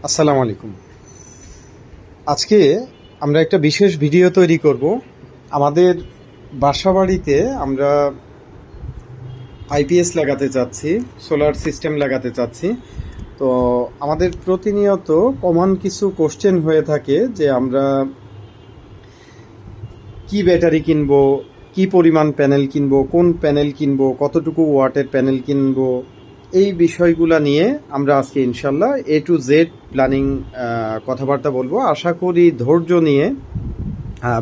আসসালামু আলাইকুম। আজকে আমরা একটা বিশেষ ভিডিও তৈরি করব। আমাদের বাসাবাড়িতে আমরা আইপিএস লাগাতে চাচ্ছি, সোলার সিস্টেম লাগাতে চাচ্ছি। তো আমাদের প্রতিনিয়ত কমন কিছু কোশ্চেন হয়ে থাকে যে আমরা কি ব্যাটারি কিনবো, কি পরিমাণ প্যানেল কিনবো, কোন প্যানেল কিনবো, কতটুকু ওয়াটের প্যানেল কিনবো, এই বিষয়গুলো নিয়ে আমরা আজকে ইনশাল্লাহ এ টু জেড প্ল্যানিং কথাবার্তা বলবো। আশা করি ধৈর্য নিয়ে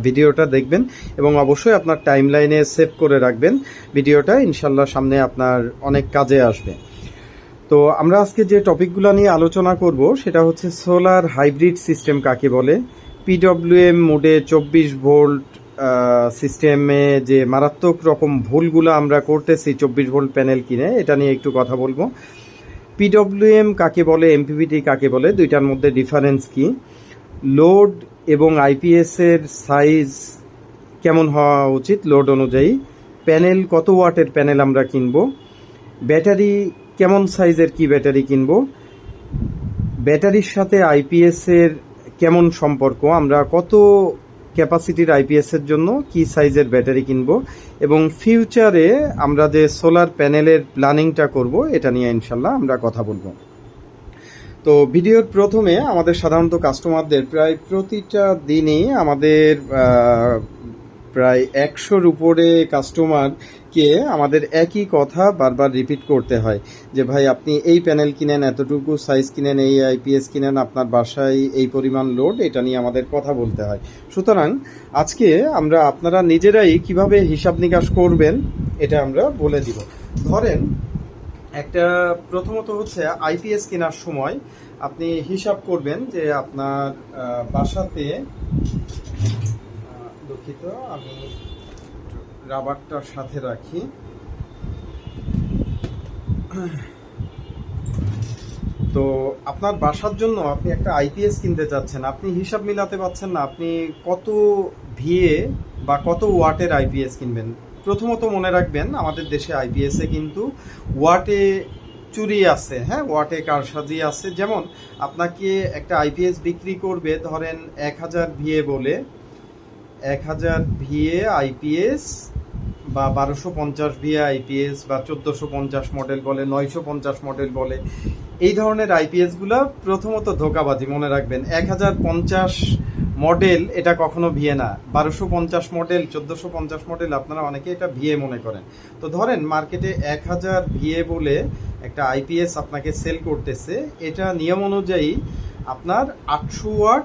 ভিডিওটা দেখবেন এবং অবশ্যই আপনার টাইম লাইনে সেভ করে রাখবেন। ভিডিওটা ইনশাল্লাহ সামনে আপনার অনেক কাজে আসবে। তো আমরা আজকে যে টপিকগুলো নিয়ে আলোচনা করব সেটা হচ্ছে সোলার হাইব্রিড সিস্টেম কাকে বলে, পিডব্লিউএম মোডে 24 ভোল্ট সিস্টেমে যে মারাত্মক রকম ভুলগুলো আমরা করতেছি 24 ভোল্ট প্যানেল কিনে, এটা নিয়ে একটু কথা বলবো। পিডব্লিউএম কাকে বলে, এমপিপিটি কাকে বলে, দুইটার মধ্যে ডিফারেন্স কি, লোড এবং আইপিএসের সাইজ কেমন হওয়া উচিত লোড অনুযায়ী, প্যানেল কত ওয়াটের প্যানেল আমরা কিনবো, ব্যাটারি কেমন সাইজের কি ব্যাটারি কিনবো, ব্যাটারির সাথে আইপিএসের কেমন সম্পর্ক, আমরা কত ক্যাপাসিটির আইপিএসের জন্য কি সাইজের ব্যাটারি কিনবো, এবং ফিউচারে আমরা যে সোলার প্যানেলের প্ল্যানিংটা করব এটা নিয়ে ইনশাল্লাহ আমরা কথা বলবো। তো ভিডিওর প্রথমে আমাদের সাধারণত কাস্টমারদের প্রায় প্রতিটা দিনই আমাদের প্রায় 100-র উপরে কাস্টমারকে আমাদের একই কথা বারবার রিপিট করতে হয় যে ভাই আপনি এই প্যানেল কিনেন, এতটুকু সাইজ কিনেন, এই আইপিএস কিনেন, আপনার বাসায় এই পরিমাণ লোড, এটা নিয়ে আমাদের কথা বলতে হয়। সুতরাং আজকে আমরা আপনারা নিজেরাই কিভাবে হিসাব নিকাশ করবেন এটা আমরা বলে দিব। ধরেন একটা প্রথমত হচ্ছে আইপিএস কেনার সময় আপনি হিসাব করবেন যে আপনার বাসাতে, দুঃখিত আমি রাবারটার সাথে রাখি, তো আপনার বাসার জন্য আপনি একটা আইপিএস কিনতে চাচ্ছেন, আপনি হিসাব মিলাতে পারছেন না আপনি কত ভিএ বা কত ওয়াটের আইপিএস কিনবেন। প্রথমত মনে রাখবেন আমাদের দেশে আইপিএসে কিন্তু ওয়াটে চুরি আছে, হ্যাঁ, ওয়াটে কারসাজি আছে। যেমন আপনাকে একটা আইপিএস বিক্রি করবে ধরেন 1000 ভিএ বলে, 1000 ভিএ আইপিএস বা 1250 ভিএ আইপিএস বা 1450 মডেল বলে, 950 মডেল বলে, এই ধরনের আইপিএসগুলো প্রথমত ধোকাবাজি। মনে রাখবেন 1050 মডেল এটা কখনো ভিএ না, 1250 মডেল, 1450 মডেল আপনারা অনেকে এটা ভিএ মনে করেন। তো ধরেন মার্কেটে 1000 ভিএ বলে একটা আইপিএস আপনাকে সেল করতেছে, এটা নিয়ম অনুযায়ী আপনার 800 ওয়াট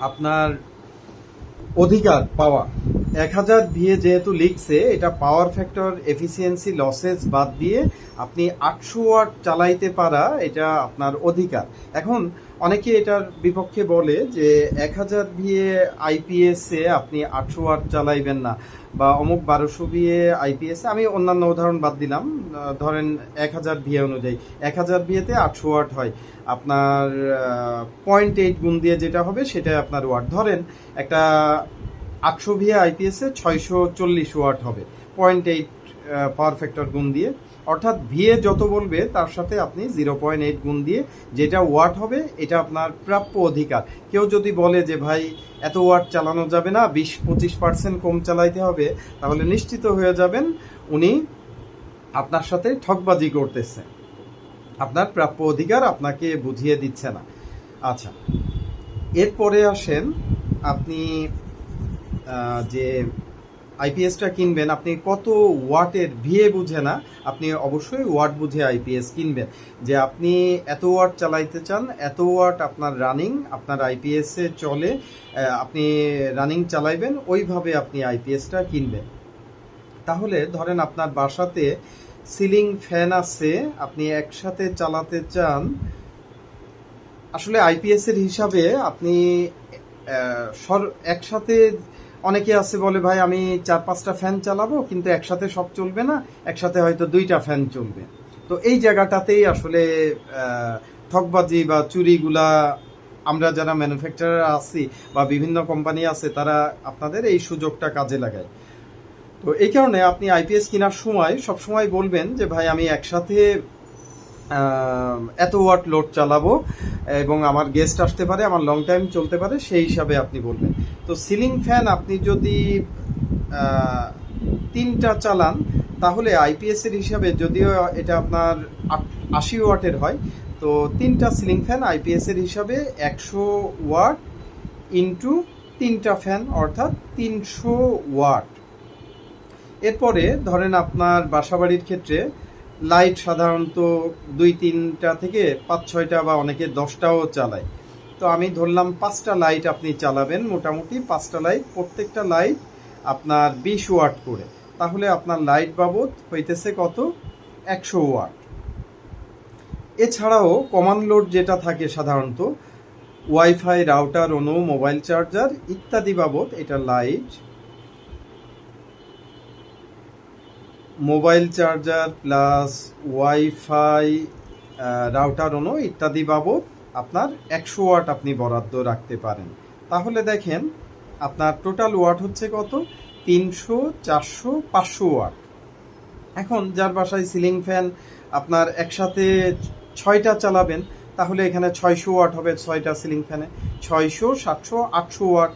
আপনার অধিকার পাওয়া। 1000 ভিএ যেহেতু লিখছে, এটা পাওয়ার ফ্যাক্টর এফিসিয়েন্সি লসেস বাদ দিয়ে আপনি 800 ওয়াট চালাইতে পারা এটা আপনার অধিকার। এখন অনেকে এটার বিপক্ষে বলে যে 1000 ভিএ আইপিএসে আপনি 800 ওয়াট চালাইবেন না, বা অমুক 1200 ভিএ আইপিএস, আমি অন্যান্য উদাহরণ বাদ দিলাম, ধরেন 1000 ভিএ অনুযায়ী 1000 ভিএতে 800 ওয়াট হয়, আপনার 0.8 গুণ দিয়ে যেটা হবে সেটাই আপনার ওয়াট। ধরেন একটা 800 ভিএ আইপিএসে 640 ওয়াট হবে 0.8 পাওয়ার ফ্যাক্টর গুণ দিয়ে, অর্থাৎ ভিএ যত বলবে তার সাথে আপনি 0.8 গুণ দিয়ে যেটা ওয়াট হবে এটা আপনার প্রাপ্য অধিকার। কেউ যদি বলে যে ভাই এত ওয়াট চালানো যাবে না, 20-25% কম চালাইতে হবে, তাহলে নিশ্চিত হয়ে যাবেন উনি আপনার সাথে ঠকবাজি করতেছে, আপনার প্রাপ্য অধিকার আপনাকে বুঝিয়ে দিচ্ছে না। আচ্ছা, এরপরে আসেন আপনি যে আইপিএসটা কিনবেন, আপনি কত ওয়াটের ভিএ বুঝে না, আপনি অবশ্যই ওয়াট বুঝে আইপিএস কিনবেন। যে আপনি এত ওয়াট চালাইতে চান, এত ওয়াট আপনার রানিং আপনার আইপিএসে চলে, আপনি রানিং চালাইবেন, ওইভাবে আপনি আইপিএসটা কিনবেন। তাহলে ধরেন আপনার বাসাতে সিলিং ফ্যান আছে, আপনি একসাথে চালাতে চান, আসলে আইপিএস এর হিসাবে আপনি একসাথে, অনেকে আছে বলে ভাই আমি 4-5টা ফ্যান চালাবো কিন্তু একসাথে সব চলবে না, একসাথে হয়তো 2টা ফ্যান চলবে। তো এই জায়গাটাতেই আসলে ঠকবাজি বা চুরিগুলা, আমরা যারা ম্যানুফ্যাকচারার আছি বা বিভিন্ন কোম্পানি আছে তারা আপনাদের এই সুযোগটা কাজে লাগায়। তো এই কারণে আপনি আইপিএস কেনার সময় সবসময় বলবেন যে ভাই আমি একসাথে এত ওয়াট লোড চালাবো, এবং আমার গেস্ট আসতে পারে, আমার লং টাইম চলতে পারে, সেই হিসাবে আপনি বলবেন। তো সিলিং ফ্যান আপনি যদি 3টা চালান তাহলে আইপিএসের হিসাবে, যদিও এটা আপনার 80 ওয়াটের হয়, তো 3টা সিলিং ফ্যান আইপিএসের হিসাবে 100 ওয়াট ইন্টু 3টা ফ্যান অর্থাৎ 300 ওয়াট। এরপরে ধরেন আপনার বাসাবাড়ির ক্ষেত্রে লাইট সাধারণত 2-3টা থেকে 5-6টা বা অনেকে 10টাও চালায়। তো আমি ধরলাম 5টা লাইট আপনি চালাবেন, মোটামুটি 5টা লাইট, প্রত্যেকটা লাইট আপনার 20 ওয়াট করে, তাহলে আপনার লাইট বাবদ হইতেছে কত? 100 ওয়াট। এছাড়াও কমান লোড যেটা থাকে সাধারণত ওয়াইফাই, রাউটার, অন্য মোবাইল চার্জার ইত্যাদি বাবদ, এটা light, mobile charger plus wifi, router অন্য ইত্যাদি বাবদ আপনার 100 ওয়াট আপনি বরাদ্দ রাখতে পারেন। তাহলে দেখেন আপনার টোটাল ওয়াট হচ্ছে কত? 300, 400, 500 ওয়াট। এখন যার বাসায় সিলিং ফ্যান আপনার একসাথে 6টা চালাবেন, তাহলে এখানে 600 ওয়াট হবে 6টা সিলিং ফ্যানে, 600, 700, 800 ওয়াট।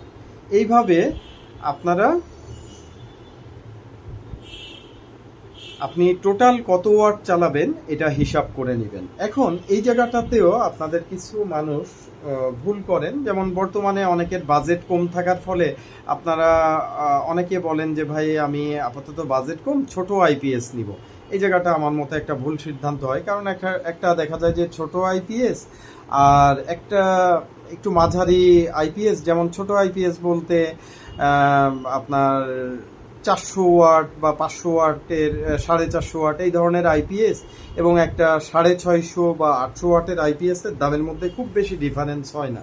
এইভাবে আপনি টোটাল কত ওয়াট চালাবেন এটা হিসাব করে নেবেন। এখন এই জায়গাটাতেও আপনাদের কিছু মানুষ ভুল করেন, যেমন বর্তমানে অনেকের বাজেট কম থাকার ফলে আপনারা অনেকে বলেন যে ভাই আমি আপাতত বাজেট কম, ছোট আইপিএস নিব। এই জায়গাটা আমার মতে একটা ভুল সিদ্ধান্ত হয়, কারণ একটা দেখা যায় যে ছোট আইপিএস আর একটা একটু মাঝারি আইপিএস, যেমন ছোট আইপিএস বলতে আপনার 400 ওয়াট বা 500 ওয়াটের 450 ওয়াট এই ধরনের আইপিএস এবং একটা 650 বা 800 ওয়াটের আইপিএস এর দামের মধ্যে খুব বেশি ডিফারেন্স হয় না,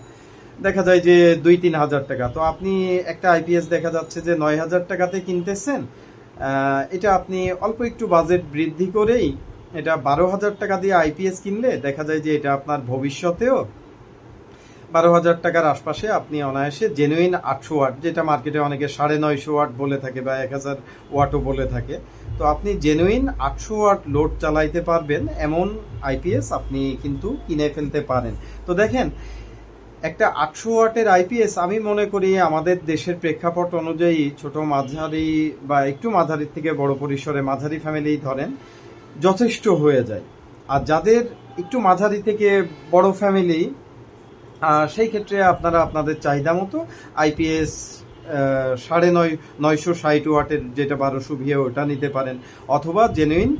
দেখা যায় যে 2-3 হাজার টাকা। তো আপনি একটা আইপিএস দেখা যাচ্ছে যে 9,000 টাকাতে কিনতেছেন, এটা আপনি অল্প একটু বাজেট বৃদ্ধি করেই এটা 12,000 টাকা দিয়ে আইপিএস কিনলে দেখা যায় যে এটা আপনার ভবিষ্যতেও 12,000 টাকার আশপাশে আপনি অনায়াসে জেনুইন 800 ওয়াট, যেটা মার্কেটে অনেকে 950 ওয়াট বলে থাকে বা 1000 ওয়াটও বলে থাকে, তো আপনি জেনুইন 800 ওয়াট লোড চালাইতে পারবেন এমন আইপিএস আপনি কিন্তু কিনে ফেলতে পারেন। তো দেখেন একটা 800 ওয়াটের আইপিএস আমি মনে করি আমাদের দেশের প্রেক্ষাপট অনুযায়ী ছোট মাঝারি বা একটু মাঝারির থেকে বড় পরিসরে মাঝারি ফ্যামিলি ধরেন যথেষ্ট হয়ে যায়। আর যাদের একটু মাঝারি থেকে বড় ফ্যামিলি, সেই ক্ষেত্রে আপনারা আপনাদের চাহিদা মতো আইপিএস 960 ওয়াটের যেটা 1200 ভিএ ওটা নিতে পারেন, অথবা জেনুইন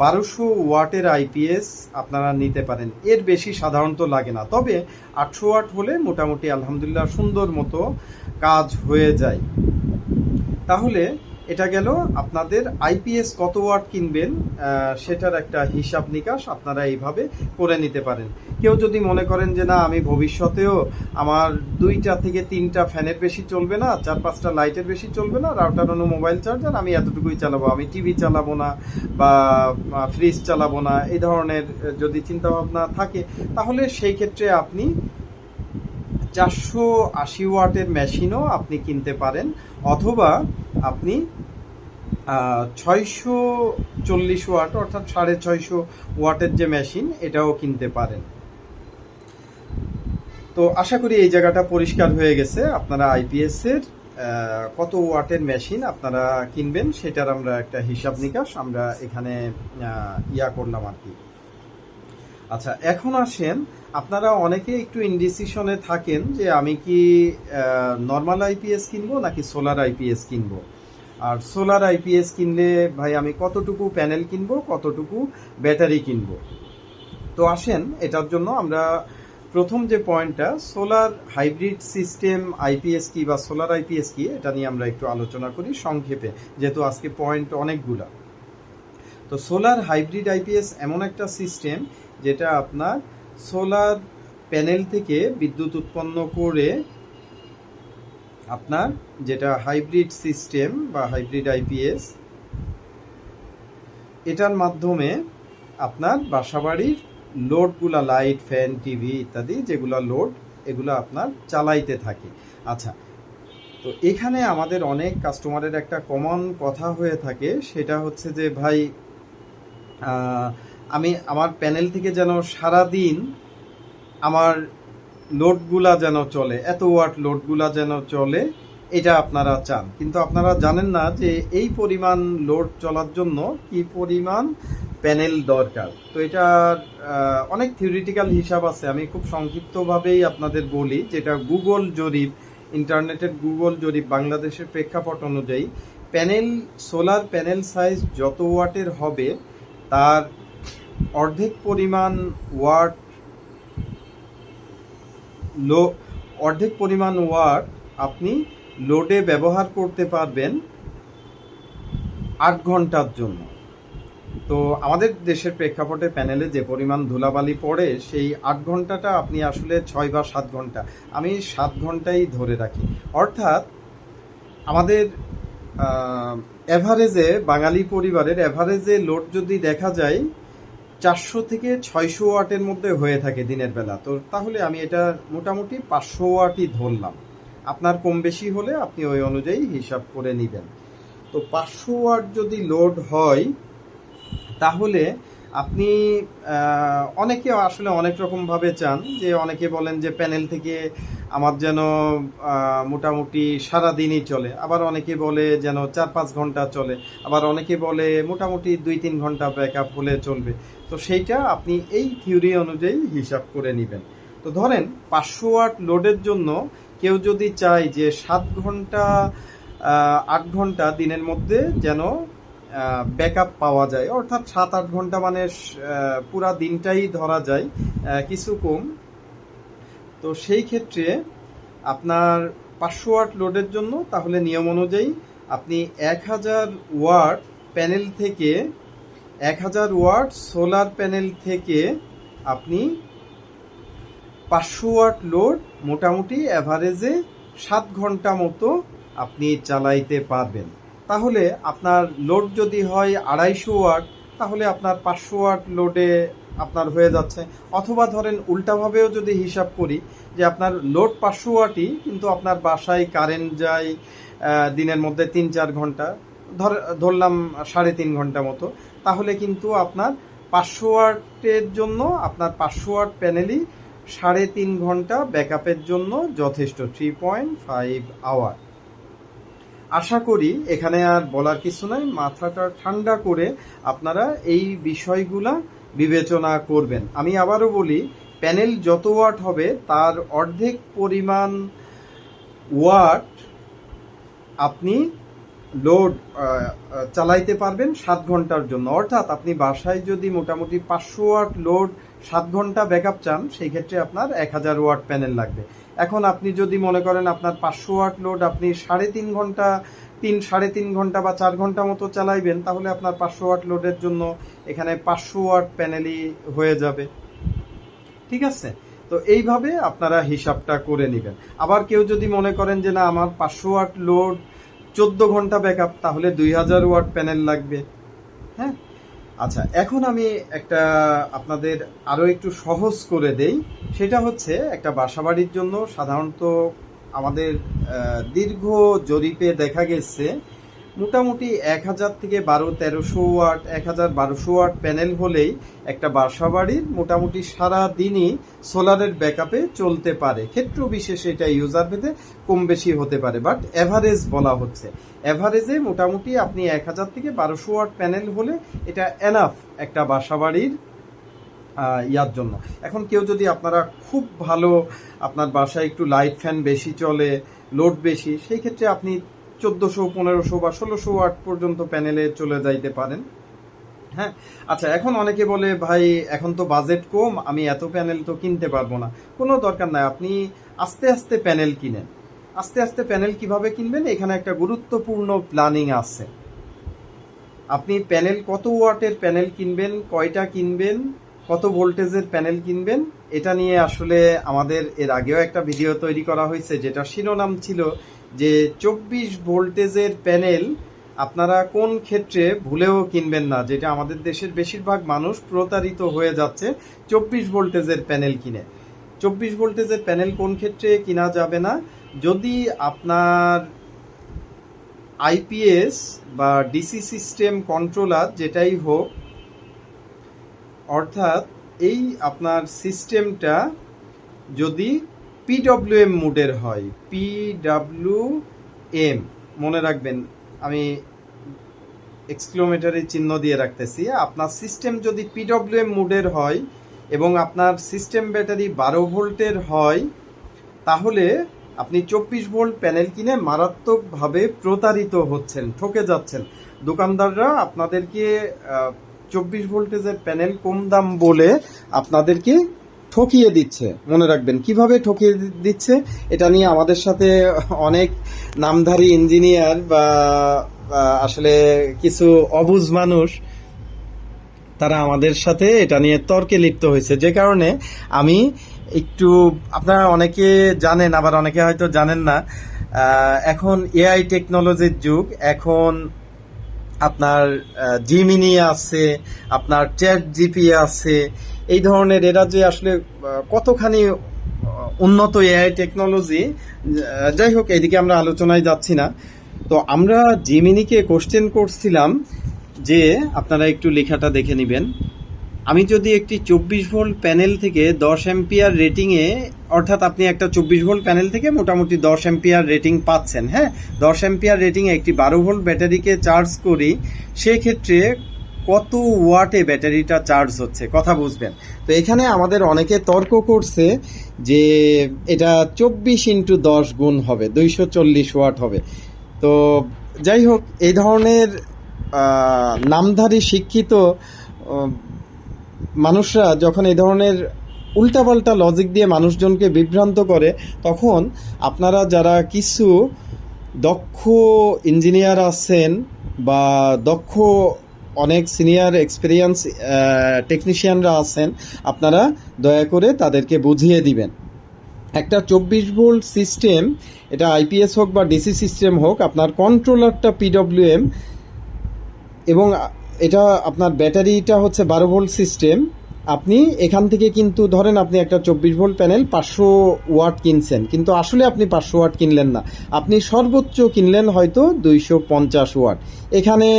1200 ওয়াটের আইপিএস আপনারা নিতে পারেন। এর বেশি সাধারণত লাগে না, তবে 800 ওয়াট হলে মোটামুটি আলহামদুলিল্লাহ সুন্দর মতো কাজ হয়ে যায়। তাহলে এটা গেল আপনাদের আইপিএস কত ওয়াট কিনবেন সেটার একটা হিসাব নিকাশ আপনারা এইভাবে করে নিতে পারেন। কেউ যদি মনে করেন যে না আমি ভবিষ্যতেও আমার 2টা থেকে 3টা ফ্যানের বেশি চলবে না, 4-5টা লাইটের বেশি চলবে না, রাউটার অন্য মোবাইল চার্জার আমি এতটুকুই চালাবো, আমি টিভি চালাবো না বা ফ্রিজ চালাবো না, এই ধরনের যদি চিন্তাভাবনা থাকে, তাহলে সেই ক্ষেত্রে আপনি 480 ওয়াটের মেশিনও আপনি কিনতে পারেন, অথবা আপনি 640 ওয়াট অর্থাৎ 650 ওয়াটের যে মেশিন এটাও কিনতে পারেন। তো আশা করি এই জায়গাটা পরিষ্কার হয়ে গেছে। আপনারা আইপিএস এর কত ওয়াটের মেশিন আপনারা কিনবেন সেটার আমরা একটা হিসাব নিকাশ আমরা এখানে করলাম আর কি। আচ্ছা, এখন আসেন, আপনারা অনেকে একটু ইনডিসিশনে থাকেন যে আমি কি নর্মাল আইপিএস কিনবো নাকি সোলার আইপিএস কিনবো, আর সোলার আইপিএস কিনলে ভাই আমি কতটুকু প্যানেল কিনবো, কতটুকু ব্যাটারি কিনবো। তো আসেন এটার জন্য আমরা প্রথম যে পয়েন্টটা সোলার হাইব্রিড সিস্টেম আইপিএস কি বা সোলার আইপিএস কি, এটা নিয়ে আমরা একটু আলোচনা করি সংক্ষেপে, যেহেতু আজকে পয়েন্ট অনেকগুলা। তো সোলার হাইব্রিড আইপিএস এমন একটা সিস্টেম যেটা আপনার সোলার প্যানেল থেকে বিদ্যুৎ উৎপন্ন করে আপনার যেটা হাইব্রিড সিস্টেম বা হাইব্রিড আইপিএস, এটার মাধ্যমে আপনার বাসাবাড়ির লোডগুলা লাইট, ফ্যান, টিভি ইত্যাদি যেগুলো লোড এগুলো আপনার চালাইতে থাকে। আচ্ছা, তো এখানে আমাদের অনেক কাস্টমারের একটা কমন কথা হয়ে থাকে, সেটা হচ্ছে যে ভাই আমি আমার প্যানেল থেকে যেন সারাদিন আমার লোডগুলা যেন চলে, এত ওয়াট লোডগুলা যেন চলে, এটা আপনারা চান। কিন্তু আপনারা জানেন না যে এই পরিমাণ লোড চলার জন্য কি পরিমাণ প্যানেল দরকার। তো এটা অনেক থিওরিটিক্যাল হিসাব আছে, আমি খুব সংক্ষিপ্তভাবেই আপনাদের বলি, যেটা গুগল জরিপ, ইন্টারনেটের গুগল জরিপ বাংলাদেশের প্রেক্ষাপট অনুযায়ী সোলার প্যানেল সাইজ যত ওয়াটের হবে তার অর্ধেক পরিমাণ ওয়াট আপনি লোডে ব্যবহার করতে পারবেন 8 ঘন্টার জন্য। তো আমাদের দেশের প্রেক্ষাপটে প্যানেলে যে পরিমাণ ধুলাবালি পড়ে, সেই 8 ঘন্টাটা আপনি আসলে 6 বা 7 ঘন্টা, আমি 7 ঘন্টাই ধরে রাখি। অর্থাৎ আমাদের অ্যাভারেজে, বাঙালি পরিবারের অ্যাভারেজে লোড যদি দেখা যায় 400 থেকে 600 ওয়াটের মধ্যে হয়ে থাকে দিনের বেলা, তো তাহলে আমি এটা মোটামুটি 500 ওয়াটই ধরলাম। আপনার কম বেশি হলে আপনি ওই অনুযায়ী হিসাব করে নেবেন। তো 500 ওয়াট যদি লোড হয় তাহলে আপনি অনেকে আসলে অনেক রকমভাবে চান, যে অনেকে বলেন যে প্যানেল থেকে আমার যেন মোটামুটি সারাদিনই চলে, আবার অনেকে বলে যেন 4-5 ঘন্টা চলে, আবার অনেকে বলে মোটামুটি 2-3 ঘন্টা ব্যাকআপ হলে চলবে। তো সেইটা আপনি এই থিওরি অনুযায়ী হিসাব করে নেবেন। তো ধরেন 500 ওয়াট লোডের জন্য কেউ যদি চায় যে 7 ঘন্টা 8 ঘন্টা দিনের মধ্যে যেন ব্যাকআপ পাওয়া যায়, অর্থাৎ 7-8 ঘন্টা মানে পুরা দিনটাই ধরা যায়, কিছু কম। তো সেই ক্ষেত্রে আপনার 500 ওয়াট লোডের জন্য তাহলে নিয়ম অনুযায়ী আপনি 1000 ওয়াট প্যানেল থেকে, 1000 ওয়াট সোলার প্যানেল থেকে আপনি 500 ওয়াট লোড মোটামুটি অ্যাভারেজে 7 ঘন্টা মতো আপনি চালাইতে পারবেন। তাহলে আপনার লোড যদি হয় 250 ওয়াট, তাহলে আপনার 500 ওয়াট লোডে আপনার হয়ে যাচ্ছে। অথবা ধরেন উল্টাভাবেও যদি হিসাব করি যে আপনার লোড 500 ওয়াটই, কিন্তু আপনার বাসায় কারেন্ট যায় দিনের মধ্যে 3-4 ঘন্টা, ধরলাম 3.5 ঘন্টা মতো, তাহলে কিন্তু আপনার 500 ওয়াটের জন্য আপনার 500 ওয়াট প্যানেলই 3.5 ঘন্টা ব্যাকআপের জন্য যথেষ্ট, 3.5 আওয়ার। আশা করি এখানে আর বলার কিছু নাই, মাথাটা ঠান্ডা করে আপনারা এই বিষয়গুলা বিবেচনা করবেন। আমি আবারও বলি, প্যানেল যত ওয়াট হবে তার অর্ধেক পরিমাণ ওয়াট আপনি লোড চালাইতে পারবেন 7 ঘন্টার জন্য। অর্থাৎ আপনি বাসায় যদি মোটামুটি 500 ওয়াট লোড 7 ঘন্টা ব্যাকআপ চান, সেই ক্ষেত্রে আপনার 1000 ওয়াট প্যানেল লাগবে। এখন আপনি যদি মনে করেন আপনার 500 ওয়াট লোড আপনি 3.5 ঘন্টা, 3-3.5 ঘন্টা বা 4 ঘন্টা মতো চালাইবেন, তাহলে আপনার 500 ওয়াট লোডের জন্য এখানে 500 ওয়াট প্যানেলই হয়ে যাবে। ঠিক আছে? তো এইভাবে আপনারা হিসাবটা করে নেবেন। আবার কেউ যদি মনে করেন যে না, আমার 500 ওয়াট লোড 14 ঘন্টা ব্যাকআপ, তাহলে 2000 ওয়াট প্যানেল লাগবে। হ্যাঁ, আচ্ছা, এখন আমি একটা আপনাদের আরো একটু সহজ করে দেই। সেটা হচ্ছে, একটা বাসাবাড়ির জন্য সাধারণত আমাদের দীর্ঘ জরিপে দেখা গেছে মোটামুটি 1000 থেকে 1200-1300 ওয়াট, 1000-1200 ওয়াট প্যানেল হলেই একটা বাসাবাড়ির মোটামুটি সারা দিনই সোলারের ব্যাকআপে চলতে পারে। ক্ষেত্র বিশেষে এটা ইউজার ভেদে কম বেশি হতে পারে, বাট এভারেজ বলা হচ্ছে। এভারেজে মোটামুটি আপনি 1000 থেকে 1200 ওয়াট প্যানেল হলে এটা এনাফ একটা বাসাবাড়ির ইয়ার জন্য। এখন কেউ যদি, আপনারা খুব ভালো, আপনার বাসায় একটু লাইট ফ্যান বেশি চলে, লোড বেশি, সেই ক্ষেত্রে আপনি 1400, 1500 বা 1600 ওয়াট পর্যন্ত প্যানেলে চলে যাইতে পারেন। হ্যাঁ, আচ্ছা, এখন অনেকে বলে ভাই এখন তো বাজেট কম, আমি এত প্যানেল তো কিনতে পারবো না। কোনো দরকার নাই, আপনি আস্তে আস্তে প্যানেল কিনেন। আস্তে আস্তে প্যানেল কিভাবে কিনবেন, এখানে একটা গুরুত্বপূর্ণ প্ল্যানিং আছে। আপনি প্যানেল কত ওয়াটের প্যানেল কিনবেন, কয়টা কিনবেন, কত ভোল্টেজের প্যানেল কিনবেন, এটা নিয়ে আসলে আমাদের এর আগেও একটা ভিডিও তৈরি করা হয়েছে, যেটা শিরোনাম ছিল যে 24 ভোল্টেজের প্যানেল আপনারা কোন ক্ষেত্রে ভুলেও কিনবেন না, যেটা আমাদের দেশের বেশিরভাগ মানুষ প্রতারিত হয়ে যাচ্ছে 24 ভোল্টেজের প্যানেল কিনে। 24 ভোল্টেজের প্যানেল কোন ক্ষেত্রে কিনা যাবে না, যদি আপনার আইপিএস বা ডিসি সিস্টেম কন্ট্রোলার যেটাই হোক, অর্থাৎ এই আপনার সিস্টেমটা যদি পিডব্লিউএম মোডের হয়, পিডব্লিউএম মনে রাখবেন, আমি এক্সক্লোমেটারের চিহ্ন দিয়ে রাখতেছি। আপনার সিস্টেম যদি পিডব্লিউএম মোডের হয় এবং আপনার সিস্টেম ব্যাটারি 12 ভোল্টের হয়, তাহলে আপনি 24 ভোল্ট প্যানেল কিনে মারাত্মকভাবে প্রতারিত হচ্ছেন, ঠকে যাচ্ছেন। দোকানদাররা আপনাদেরকে 24 ভোল্টেজের প্যানেল কম দাম বলে আপনাদেরকে ঠকিয়ে দিচ্ছে। মনে রাখবেন কিভাবে ঠকিয়ে দিচ্ছে, এটা নিয়ে আমাদের সাথে অনেক নামধারী ইঞ্জিনিয়ার বা আসলে কিছু অবুঝ মানুষ তারা আমাদের সাথে এটা নিয়ে তর্কে লিপ্ত হয়েছে, যে কারণে আমি একটু, আপনারা অনেকে জানেন আবার অনেকে হয়তো জানেন না, এখন এআই টেকনোলজির যুগ। এখন আপনার জিমিনি আছে, আপনার চ্যাট জিপি আছে, এই ধরনের এরা যে আসলে কতখানি উন্নত এআই টেকনোলজি। যাই হোক, এদিকে আমরা আলোচনায় যাচ্ছি না। তো আমরা জিমিনিকে কোশ্চেন করছিলাম যে আপনারা একটু লেখাটা দেখে নেবেন, আমি যদি একটি 24 ভোল্ট প্যানেল থেকে 10 অ্যাম্পিয়ার রেটিংয়ে, অর্থাৎ আপনি একটা 24 ভোল্ট প্যানেল থেকে মোটামুটি 10 অ্যাম্পিয়ার রেটিং পাচ্ছেন, হ্যাঁ, 10 অ্যাম্পিয়ার রেটিংয়ে একটি 12 ভোল্ট ব্যাটারিকে চার্জ করি, সেক্ষেত্রে কত ওয়াটে ব্যাটারিটা চার্জ হচ্ছে, কথা বুঝবেন। তো এখানে আমাদের অনেকে তর্ক করছে যে এটা 24 × 10 গুণ হবে, 240 ওয়াট হবে। তো যাই হোক, এই ধরনের নামধারী শিক্ষিত মানুষরা যখন এই ধরনের উল্টাপাল্টা লজিক দিয়ে মানুষজনকে বিভ্রান্ত করে, তখন আপনারা যারা কিছু দক্ষ ইঞ্জিনিয়ার আছেন বা দক্ষ অনেক সিনিয়র এক্সপিরিয়েন্স টেকনিশিয়ানরা আছেন, আপনারা দয়া করে তাদেরকে বুঝিয়ে দিবেন। একটা 24 ভোল্ট সিস্টেম, এটা আইপিএস হোক বা ডিসি সিস্টেম হোক, আপনার কন্ট্রোলারটা পিডব্লিউএম এবং এটা আপনার ব্যাটারিটা হচ্ছে 12 ভোল্ট সিস্টেম। আপনি এখান থেকে কিন্তু ধরেন আপনি একটা 24 ভোল্ট প্যানেল 500 ওয়াট কিনছেন, কিন্তু আসলে আপনি 500 ওয়াট কিনলেন না, আপনি সর্বোচ্চ কিনলেন হয়তো 250 ওয়াট। এখানে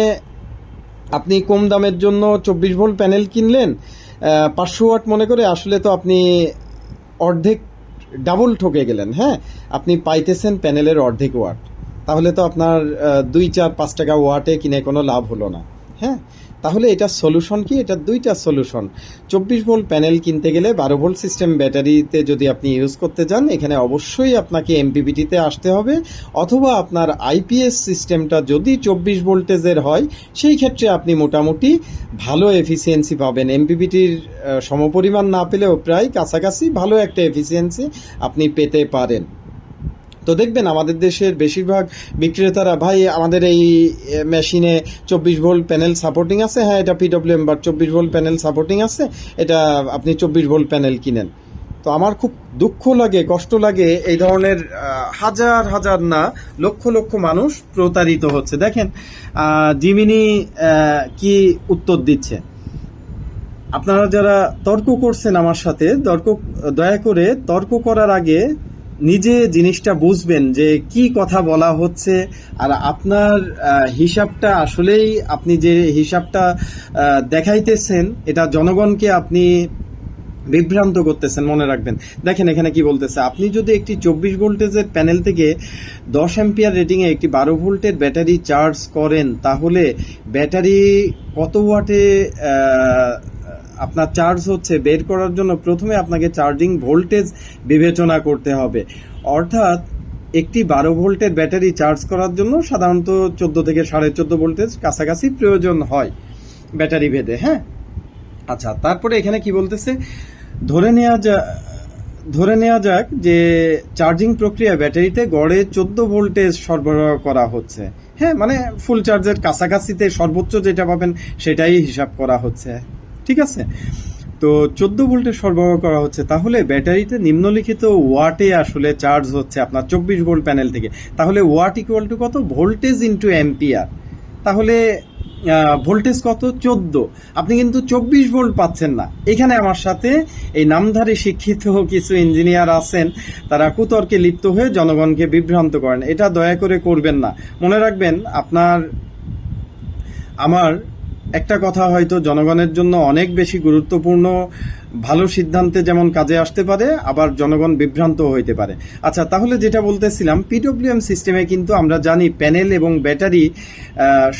আপনি কম দামের জন্য 24 ভোল্ট প্যানেল কিনলেন 500 ওয়াট মনে করে, আসলে তো আপনি অর্ধেক ডাবল ঠকে গেলেন। হ্যাঁ, আপনি পাইতেছেন প্যানেলের অর্ধেক ওয়াট, তাহলে তো আপনার 2, 4, 5 টাকা ওয়াটে কিনে কোনো লাভ হলো না। হ্যাঁ, তাহলে এটা সলিউশন কি? এটা দুইটা সলিউশন। 24 ভোল্ট প্যানেল কিনতে গেলে 12 ভোল্ট সিস্টেম ব্যাটারিতে যদি আপনি ইউজ করতে যান, এখানে অবশ্যই আপনাকে এমপিপিটিতে আসতে হবে, অথবা আপনার আইপিএস সিস্টেমটা যদি 24 ভোল্টেজের হয়, সেই ক্ষেত্রে আপনি মোটামুটি ভালো এফিসিয়েন্সি পাবেন। এমপিপিটির সমপরিমাণ না পেলেও প্রায় কাছাকাছি ভালো একটা এফিসিয়েন্সি আপনি পেতে পারেন। তো দেখবেন আমাদের দেশের বেশিরভাগ বিক্রেতারা, ভাই আমাদের এই মেশিনে 24 ভোল্ট প্যানেল সাপোর্টিং আছে, হ্যাঁ এটা পিডব্লিউএম বা 24 ভোল্ট প্যানেল সাপোর্টিং আছে, এটা আপনি 24 ভোল্ট প্যানেল কিনেন। তো আমার খুব দুঃখ লাগে, কষ্ট লাগে, এই ধরনের হাজার হাজার না লক্ষ লক্ষ মানুষ প্রতারিত হচ্ছে। দেখেন জিমিনি কি উত্তর দিচ্ছে। আপনারা যারা তর্ক করছেন আমার সাথে, দয়া করে তর্ক করার আগে নিজে জিনিসটা বুঝবেন যে কি কথা বলা হচ্ছে, আর আপনার হিসাবটা আসলেই আপনি যে হিসাবটা দেখাইতেছেন, এটা জনগণকে আপনি বিভ্রান্ত করতেছেন, মনে রাখবেন। দেখেন এখানে কি বলতেছে, আপনি যদি একটি 24 ভোল্টেজের প্যানেল থেকে 10 অ্যাম্পিয়ার রেটিংয়ে একটি 12 ভোল্টের ব্যাটারি চার্জ করেন, তাহলে ব্যাটারি কত ওয়াটে আপনার চার্জ হচ্ছে বের করার জন্য প্রথমে আপনাকে চার্জিং ভোল্টেজ বিবেচনা করতে হবে। অর্থাৎ একটি 12 ভোল্টের ব্যাটারি চার্জ করার জন্য সাধারণত 14 থেকে 14.5 ভোল্টেজ কাছাকাছি প্রয়োজন হয় ব্যাটারি ভেদে। হ্যাঁ, আচ্ছা, তারপরে এখানে কি বলতেছে, ধরে নেওয়া যাক যে চার্জিং প্রক্রিয়া ব্যাটারিতে গড়ে 14 ভোল্টেজ সরবরাহ করা হচ্ছে। হ্যাঁ, মানে ফুল চার্জের কাছাকাছিতে সর্বোচ্চ যেটা পাবেন সেটাই হিসাব করা হচ্ছে, ঠিক আছে। তো 14 ভোল্টের সরবরাহ করা হচ্ছে, তাহলে ব্যাটারিতে নিম্নলিখিত ওয়াটে আসলে চার্জ হচ্ছে আপনার 24 ভোল্ট প্যানেল থেকে। তাহলে ওয়াট ইকুয়াল টু কত? Voltage into ampere. তাহলে ভোল্টেজ কত? 14। আপনি কিন্তু 24 ভোল্ট পাচ্ছেন না। এখানে আমার সাথে এই নামধারী শিক্ষিত কিছু ইঞ্জিনিয়ার আছেন, তারা কুতর্কে লিপ্ত হয়ে জনগণকে বিভ্রান্ত করেন। এটা দয়া করে করবেন না। মনে রাখবেন, আমার একটা কথা হয়তো জনগণের জন্য অনেক বেশি গুরুত্বপূর্ণ ভালো সিদ্ধান্তে যেমন কাজে আসতে পারে, আবার জনগণ বিভ্রান্ত হইতে পারে। আচ্ছা, তাহলে যেটা বলতেছিলাম, পিডব্লিউএম সিস্টেমে কিন্তু আমরা জানি প্যানেল এবং ব্যাটারি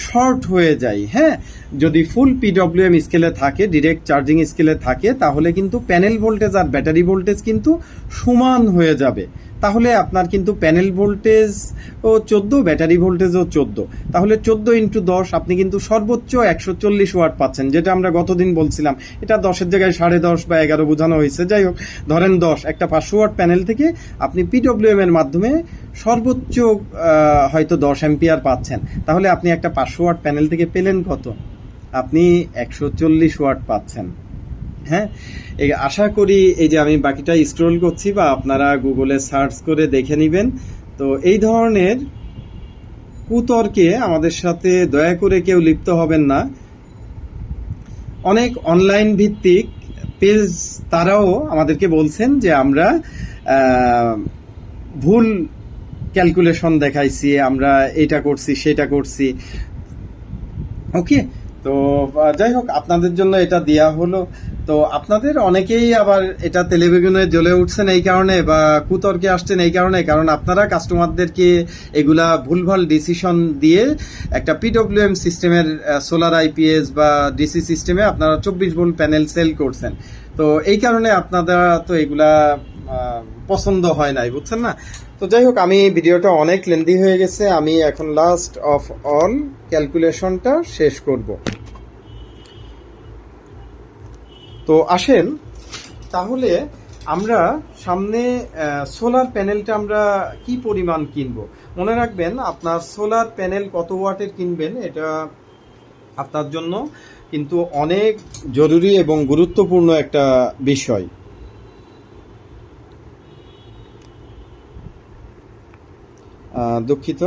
শর্ট হয়ে যায়। হ্যাঁ, যদি ফুল পিডব্লিউএম স্কেলে থাকে, ডিরেক্ট চার্জিং স্কেলে থাকে, তাহলে কিন্তু প্যানেল ভোল্টেজ আর ব্যাটারি ভোল্টেজ কিন্তু সমান হয়ে যাবে। তাহলে আপনার কিন্তু প্যানেল ভোল্টেজ ও 14, ব্যাটারি ভোল্টেজও 14, তাহলে 14 × 10 আপনি কিন্তু সর্বোচ্চ 140 ওয়াট পাচ্ছেন, যেটা আমরা গতদিন বলছিলাম। এটা 10-এর জায়গায় 10.5 বা 11 বোঝানো হয়েছে। যাই হোক, ধরেন 10, একটা 500 ওয়াট প্যানেল থেকে আপনি পিডব্লিউএম এর মাধ্যমে সর্বোচ্চ হয়তো 10 অ্যাম্পিয়ার পাচ্ছেন। তাহলে আপনি একটা 500 ওয়াট প্যানেল থেকে পেলেন কত? আপনি 140 ওয়াট পাচ্ছেন। হ্যাঁ, আশা করি এই যে আমি বাকিটা স্ক্রল করছি, বা আপনারা গুগলে সার্চ করে দেখে নেবেন। তো এই ধরনের কুতর্কে আমাদের সাথে দয়া করে কেউ লিপ্ত হবেন না। অনেক অনলাইন ভিত্তিক পেজ তারাও আমাদেরকে বলছেন যে আমরা ভুল ক্যালকুলেশন দেখাইছি, আমরা এটা করছি সেটা করছি। ওকে, তো যাই হোক, আপনাদের জন্য এটা দেয়া হলো। তো আপনাদের অনেকেই আবার এটা তেলেবেগুনে জ্বলে উঠছেন এই কারণে, বা কুতর্কে আসছেন এই কারণে, কারণ আপনারা কাস্টমারদেরকে এগুলা ভুলভাল ডিসিশন দিয়ে একটা পিডব্লিউএম সিস্টেমের সোলার আইপিএস বা ডিসি সিস্টেমে আপনারা 24 ভোল্ট প্যানেল সেল করছেন। তো এই কারণে আপনারা তো এগুলা পছন্দ হয় নাই, বুঝছেন না? তো যাই হোক, আমি ভিডিওটা অনেক লেন্দি হয়ে গেছে। আমি এখন লাস্ট অফ অল ক্যালকুলেশনটা শেষ করব। তো আসেন তাহলে আমরা সামনে সোলার প্যানেলটা আমরা কি পরিমাণ কিনবো। মনে রাখবেন, আপনার সোলার প্যানেল কত ওয়াটের কিনবেন এটা আপনার জন্য কিন্তু অনেক জরুরি এবং গুরুত্বপূর্ণ একটা বিষয়। দুঃখিত।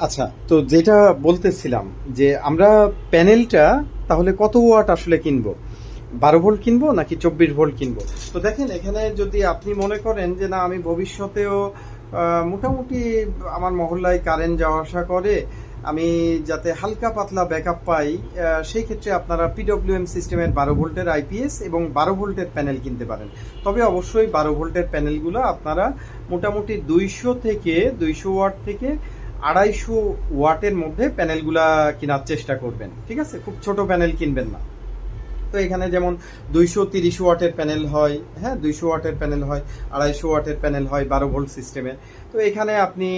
আচ্ছা, তো যেটা বলতেছিলাম যে আমরা প্যানেলটা তাহলে কত ওয়াট আসলে কিনবো, 12 ভোল্ট কিনবো নাকি 24 ভোল্ট কিনবো? তো দেখেন, এখানে যদি আপনি মনে করেন যে না, আমি ভবিষ্যতেও মোটামুটি আমার মহল্লায় কারেন্ট যাওয়া আসা করে, আমি যাতে হালকা পাতলা ব্যাকআপ পাই, সেই ক্ষেত্রে আপনারা পিডব্লিউএম সিস্টেমের 12 ভোল্টের আইপিএস এবং 12 ভোল্টের প্যানেল কিনতে পারেন। তবে অবশ্যই 12 ভোল্টের প্যানেলগুলো আপনারা মোটামুটি 200 থেকে 200 ওয়াট থেকে 250 ওয়াটের মধ্যে প্যানেলগুলা কেনার চেষ্টা করবেন। ঠিক আছে, খুব ছোট প্যানেল কিনবেন না। তো এখানে যেমন 230 ওয়াটের প্যানেল হয়, হ্যাঁ 200 ওয়াটের প্যানেল হয়, 250 ওয়াটের প্যানেল হয় 12 ভোল্ট সিস্টেমের। তো এখানে আপনি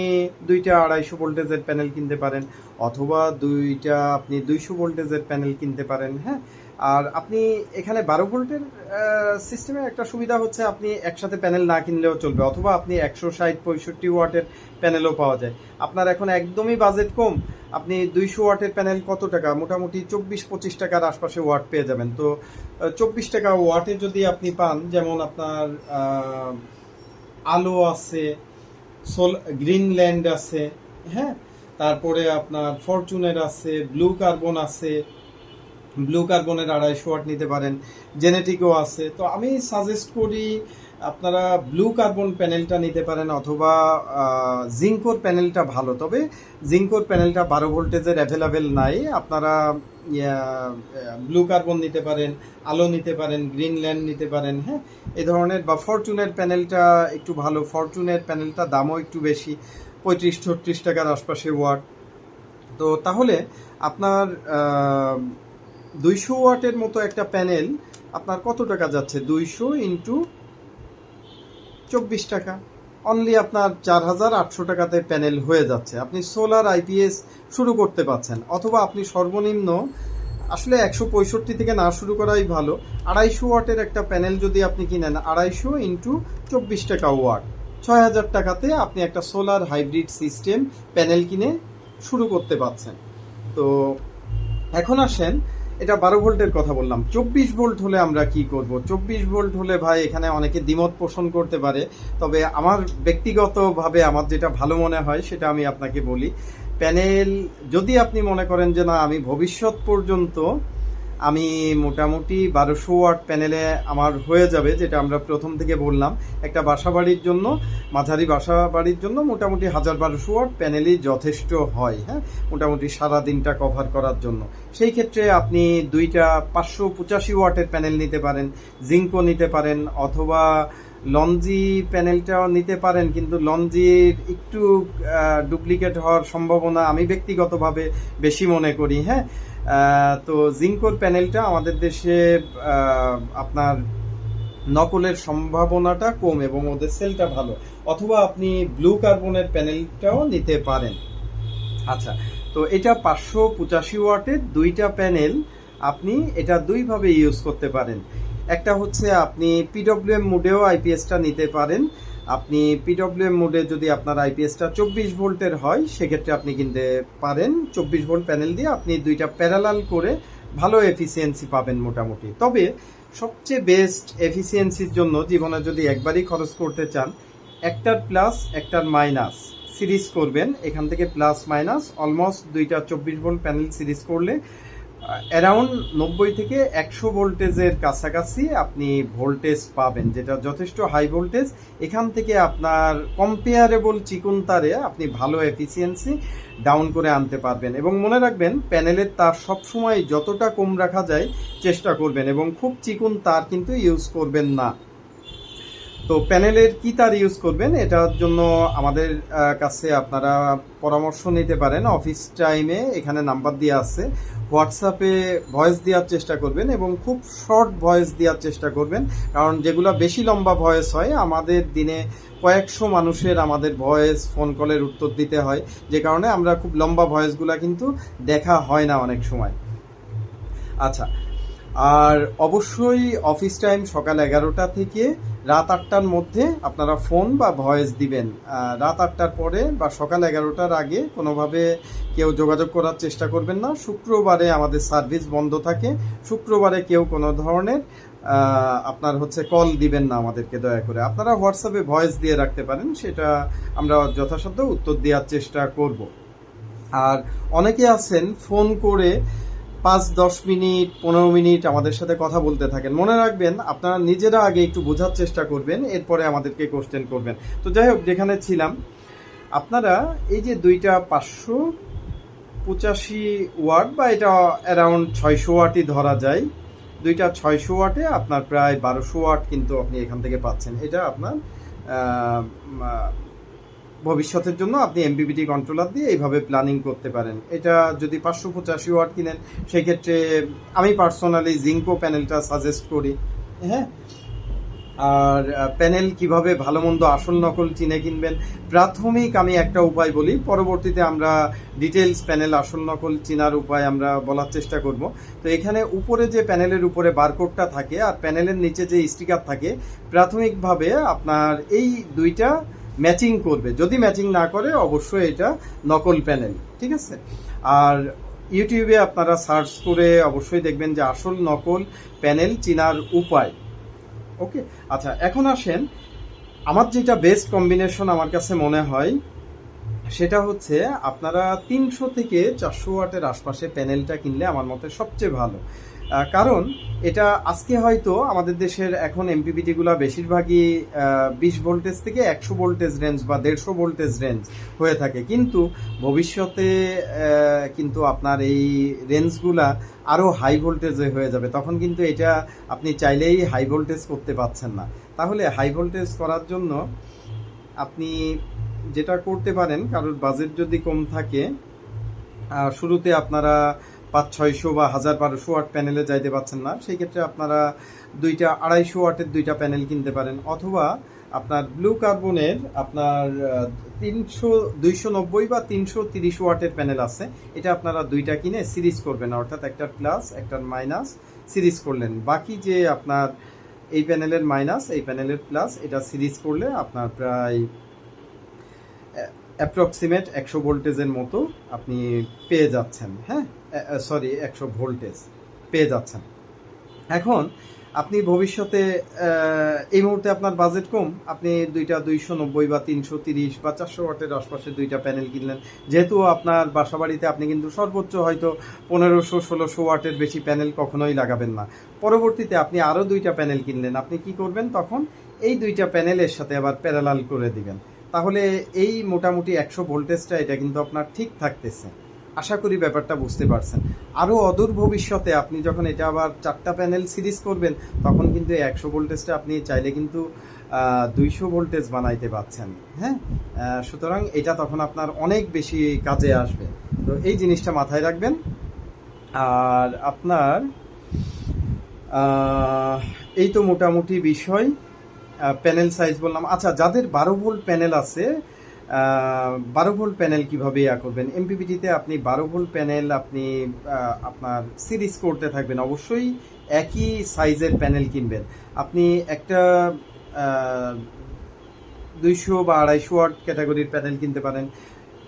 দুইটা 250 ভোল্টেজের প্যানেল কিনতে পারেন, অথবা দুইটা আপনি 200 ভোল্টেজের প্যানেল কিনতে পারেন। হ্যাঁ, আর আপনি এখানে 12 ভোল্টের সিস্টেমে একটা সুবিধা হচ্ছে, আপনি একসাথে প্যানেল না কিনলেও চলবে, অথবা আপনি 160-65 ওয়াটের প্যানেলও পাওয়া যায়। আপনার এখন একদমই বাজেট কম, আপনি 200 ওয়াটের প্যানেল কত টাকা? মোটামুটি 24-25 টাকার আশপাশে ওয়াট পেয়ে যাবেন। তো 24 টাকা ওয়াটে যদি আপনি পান, যেমন আপনার আলো আছে, গ্রিনল্যান্ড আছে, হ্যাঁ, তারপরে আপনার ফরচুনের আছে, ব্লু কার্বন আছে, ব্লু কার্বনের 250 ওয়াট নিতে পারেন, জেনেটিকও আছে। তো আমি সাজেস্ট করি আপনারা ব্লু কার্বন প্যানেলটা নিতে পারেন, অথবা জিঙ্কোর প্যানেলটা ভালো। তবে জিঙ্কোর প্যানেলটা 12 ভোল্টেজের অ্যাভেলেবেল নাই। আপনারা ব্লু কার্বন নিতে পারেন, আলো নিতে পারেন, গ্রিনল্যান্ড নিতে পারেন। হ্যাঁ, এই ধরনের, বা ফরচুনের প্যানেলটা একটু ভালো। ফরচুনের প্যানেলটা দামও একটু বেশি, 35-36 টাকার আশপাশে ওয়াট। তো তাহলে আপনার 200 ওয়াটের মতো একটা প্যানেল আপনার কত টাকা যাচ্ছে? 200 × 24 টাকা, অনলি আপনার 4800 টাকাতে প্যানেল হয়ে যাচ্ছে। আপনি সোলার আইপিএস শুরু করতে পারছেন, অথবা আপনি সর্বনিম্ন আসলে 165 থেকে না শুরু করাই ভালো। 250 ওয়াটের একটা প্যানেল যদি আপনি কিনেন, 250 × 24 টাকা ওয়াট, 6000 টাকাতে আপনি একটা সোলার হাইব্রিড সিস্টেম প্যানেল কিনে শুরু করতে পারছেন। তো এখন আসেন, এটা 12 ভোল্টের কথা বললাম। 24 ভোল্ট হলে আমরা কি করব? 24 ভোল্ট হলে ভাই, এখানে অনেকে দ্বিমত পোষণ করতে পারে, তবে আমার ব্যক্তিগতভাবে আমার যেটা ভালো মনে হয় সেটা আমি আপনাকে বলি। প্যানেল যদি আপনি মনে করেন যে না, আমি ভবিষ্যৎ পর্যন্ত আমি মোটামুটি 1200 ওয়াট প্যানেলে আমার হয়ে যাবে, যেটা আমরা প্রথম থেকে বললাম। একটা বাসা বাড়ির জন্য, মাঝারি বাসা বাড়ির জন্য মোটামুটি 1200 ওয়াট প্যানেলই যথেষ্ট হয়, হ্যাঁ, মোটামুটি সারা দিনটা কভার করার জন্য। সেই ক্ষেত্রে আপনি দুইটা 585 ওয়াটের প্যানেল নিতে পারেন, জিঙ্কো নিতে পারেন, অথবা লঞ্জি প্যানেলটাও নিতে পারেন, কিন্তু লঞ্জির একটু ডুপ্লিকেট হওয়ার সম্ভাবনা আমি ব্যক্তিগতভাবে বেশি মনে করি, হ্যাঁ। তো জিঙ্কোর প্যানেলটা আমাদের দেশে আপনার নকলের সম্ভাবনাটা কম এবং ওদের সেলটা ভালো, অথবা আপনি ব্লু কার্বনের প্যানেলটাও নিতে পারেন। আচ্ছা, তো এটা 585 ওয়াটের দুইটা প্যানেল, আপনি এটা দুইভাবে ইউজ করতে পারেন। একটা হচ্ছে আপনি পিডব্লিউএম মোডেও আইপিএসটা নিতে পারেন। আপনি পিডব্লিউএম মোডে যদি আপনার আইপিএসটা 24 ভোল্টের হয়, সেক্ষেত্রে আপনি কিনতে পারেন 24 ভোল্ট প্যানেল দিয়ে। আপনি দুইটা প্যারালাল করে ভালো এফিসিয়েন্সি পাবেন মোটামুটি। তবে সবচেয়ে বেস্ট এফিসিয়েন্সির জন্য জীবনে যদি একবারই খরচ করতে চান, একটার প্লাস একটার মাইনাস সিরিজ করবেন। এখান থেকে প্লাস মাইনাস অলমোস্ট দুইটা 24 ভোল্ট প্যানেল সিরিজ করলে অ্যারাউন্ড 90 থেকে 100 ভোল্টেজের কাছাকাছি আপনি ভোল্টেজ পাবেন, যেটা যথেষ্ট হাই ভোল্টেজ। এখান থেকে আপনার কম্পেয়ারেবল চিকুন তারে আপনি ভালো এফিসিয়েন্সি ডাউন করে আনতে পারবেন। এবং মনে রাখবেন, প্যানেলের তার সবসময় যতটা কম রাখা যায় চেষ্টা করবেন, এবং খুব চিকুন তার কিন্তু ইউজ করবেন না। তো প্যানেলের কি তার ইউজ করবেন, এটার জন্য আমাদের কাছে আপনারা পরামর্শ নিতে পারেন অফিস টাইমে। এখানে নাম্বার দেওয়া আছে, হোয়াটসঅ্যাপে ভয়েস দেওয়ার চেষ্টা করবেন, এবং খুব শর্ট ভয়েস দেওয়ার চেষ্টা করবেন। কারণ যেগুলো বেশি লম্বা ভয়েস হয়, আমাদের দিনে কয়েকশো মানুষের আমাদের ভয়েস ফোন কলের উত্তর দিতে হয়, যে কারণে আমরা খুব লম্বা ভয়েসগুলো কিন্তু দেখা হয় না অনেক সময়। আচ্ছা, আর অবশ্যই অফিস টাইম সকাল 11টা থেকে রাত 8টার মধ্যে আপনারা ফোন বা ভয়েস দিবেন। রাত 8টার পরে বা সকাল 11টার আগে কোনোভাবে কেউ যোগাযোগ করার চেষ্টা করবেন না। শুক্রবারে আমাদের সার্ভিস বন্ধ থাকে, শুক্রবারে কেউ কোনো ধরনের আপনার হচ্ছে কল দিবেন না আমাদেরকে, দয়া করে। আপনারা হোয়াটসঅ্যাপে ভয়েস দিয়ে রাখতে পারেন, সেটা আমরা যথাসাধ্য উত্তর দেওয়ার চেষ্টা করব। আর অনেকে আছেন ফোন করে 5-10 মিনিট 15 মিনিট আমাদের সাথে কথা বলতে থাকেন। মনে রাখবেন, আপনারা নিজেরা আগে একটু বোঝার চেষ্টা করবেন, এরপরে আমাদেরকে কোশ্চেন করবেন। তো যাই হোক, যেখানে ছিলাম, আপনারা এই যে দুইটা 585 ওয়াট বা এটা অ্যারাউন্ড 600 ওয়াটই ধরা যায়, দুইটা 600 ওয়াটে আপনার প্রায় 1200 ওয়াট কিন্তু আপনি এখান থেকে পাচ্ছেন। এটা আপনার ভবিষ্যতের জন্য আপনি এমপিপিটি কন্ট্রোলার দিয়ে এইভাবে প্ল্যানিং করতে পারেন। এটা যদি 585 ওয়াট কিনেন, সেক্ষেত্রে আমি পার্সোনালি জিঙ্কো প্যানেলটা সাজেস্ট করি, হ্যাঁ। আর প্যানেল কিভাবে ভালো মন্দ আসল নকল চিনে কিনবেন, প্রাথমিক আমি একটা উপায় বলি, পরবর্তীতে আমরা ডিটেলস প্যানেল আসল নকল চিনার উপায় আমরা বলার চেষ্টা করব। তো এখানে উপরে যে প্যানেলের উপরে বারকোডটা থাকে আর প্যানেলের নিচে যে স্টিকার থাকে, প্রাথমিকভাবে আপনার এই দুইটা ম্যাচিং করবে। যদি ম্যাচিং না করে, অবশ্যই এটা নকল প্যানেল, ঠিক আছে। আর ইউটিউবে আপনারা সার্চ করে অবশ্যই দেখবেন যে আসল নকল প্যানেল চিনার উপায়। ওকে, আচ্ছা, এখন আসেন, আমার যেটা বেস্ট কম্বিনেশন আমার কাছে মনে হয়, সেটা হচ্ছে আপনারা 300 থেকে 400 ওয়াটের আশপাশে প্যানেলটা কিনলে আমার মতে সবচেয়ে ভালো। কারণ এটা আজকে হয়তো আমাদের দেশের এখন এমপিপিটিগুলো বেশিরভাগই 20 ভোল্টেজ থেকে 100 ভোল্টেজ রেঞ্জ বা 150 ভোল্টেজ রেঞ্জ হয়ে থাকে, কিন্তু ভবিষ্যতে কিন্তু আপনার এই রেঞ্জগুলা আরও হাই ভোল্টেজে হয়ে যাবে। তখন কিন্তু এটা আপনি চাইলেই হাই ভোল্টেজ করতে পারছেন না। তাহলে হাই ভোল্টেজ করার জন্য আপনি যেটা করতে পারেন, কারোর বাজেট যদি কম থাকে, শুরুতে আপনারা 500-600 বা 1000-1200 ওয়াট প্যানেলে যাইতে পারছেন না, সেই ক্ষেত্রে আপনারা দুইটা 250 ওয়াটের দুইটা প্যানেল কিনতে পারেন। অথবা আপনার ব্লু কার্বনের আপনার 290 বা 330 ওয়াটের প্যানেল আছে, এটা আপনারা দুইটা কিনে সিরিজ করবেন, অর্থাৎ একটার প্লাস একটার মাইনাস সিরিজ করলেন। বাকি যে আপনার এই প্যানেলের মাইনাস এই প্যানেলের প্লাস, এটা সিরিজ করলে আপনার প্রায় অ্যাপ্রক্সিমেট 100 ভোল্টেজের মতো আপনি পেয়ে যাচ্ছেন, হ্যাঁ, সরি 100 ভোল্টেজ পেয়ে যাচ্ছেন। এখন আপনি ভবিষ্যতে এই মুহূর্তে আপনার বাজেট কম, আপনি দুইটা 290 বা 330 বা 400 ওয়াটের আশপাশে দুইটা প্যানেল কিনলেন। যেহেতু আপনার বাসাবাড়িতে আপনি কিন্তু সর্বোচ্চ হয়তো 1500-1600 ওয়াটের বেশি প্যানেল কখনোই লাগাবেন না। পরবর্তীতে আপনি আরও দুইটা প্যানেল কিনলেন, আপনি কি করবেন তখন? এই দুইটা প্যানেলের সাথে আবার প্যারালাল করে দিবেন। তাহলে এই মোটামুটি 100 ভোল্টেজটা এটা কিন্তু আপনার ঠিক থাকতেছে। আশা করি ব্যাপারটা বুঝতে পারছেন। আরও অদূর ভবিষ্যতে আপনি যখন এটা আবার 4টা প্যানেল সিরিজ করবেন, তখন কিন্তু 100 ভোল্টেজটা আপনি চাইলে কিন্তু 200 ভোল্টেজ বানাইতে পারছেন। হ্যাঁ, সুতরাং এটা তখন আপনার অনেক বেশি কাজে আসবে। তো এই জিনিসটা মাথায় রাখবেন। আর আপনার এই তো মোটামুটি বিষয়। প্যানেল সাইজ বললাম। আচ্ছা, যাদের 12 ভোল্ট প্যানেল আছে, 12 ভোল্ট প্যানেল কীভাবে করবেন? এমপিপিটিতে আপনি 12 ভোল্ট প্যানেল আপনি আপনার সিরিজ করতে থাকবেন। অবশ্যই একই সাইজের প্যানেল কিনবেন। আপনি একটা 200 বা 250 ওয়াট ক্যাটাগরির প্যানেল কিনতে পারেন।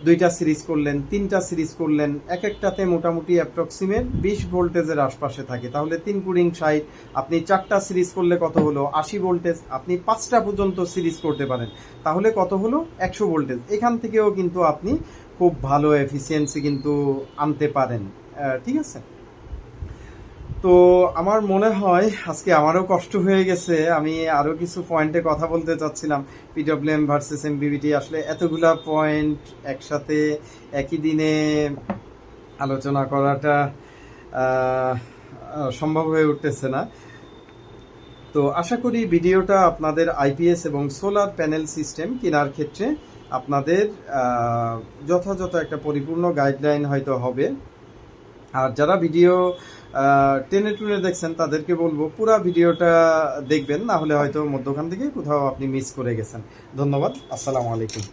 2টা সিরিজ করলেন, 3টা সিরিজ করলেন, এক একটাতে মোটামুটি অ্যাপ্রক্সিমেট 20 ভোল্টেজের আশপাশে থাকে। তাহলে 3 কুড়িং 60, আপনি 4টা সিরিজ করলে কত হলো? 80 ভোল্টেজ। আপনি 5টা পর্যন্ত সিরিজ করতে পারেন, তাহলে কত হলো? 100 ভোল্টেজ। এখান থেকেও কিন্তু আপনি খুব ভালো এফিসিয়েন্সি কিন্তু আনতে পারেন। ঠিক আছে? তো আমার মনে হয় আজকে আমারও কষ্ট হয়ে গেছে। আমি আরও কিছু পয়েন্টে কথা বলতে চাচ্ছিলাম। পিডব্লিউএম ভার্সেস এমপিপিটি, আসলে এতগুলা পয়েন্ট একসাথে একই দিনে আলোচনা করাটা সম্ভব হয়ে উঠতেছে না। তো আশা করি ভিডিওটা আপনাদের আইপিএস এবং সোলার প্যানেল সিস্টেম কেনার ক্ষেত্রে আপনাদের যথাযথ একটা পরিপূর্ণ গাইডলাইন হয়তো হবে। আর যারা ভিডিও টেনে টুনে দেখছেন তাদেরকে বলবো পুরো ভিডিওটা দেখবেন, না হলে হয়তো মধ্যখান থেকে কোথাও আপনি মিস করে গেছেন। ধন্যবাদ। আসসালামু আলাইকুম।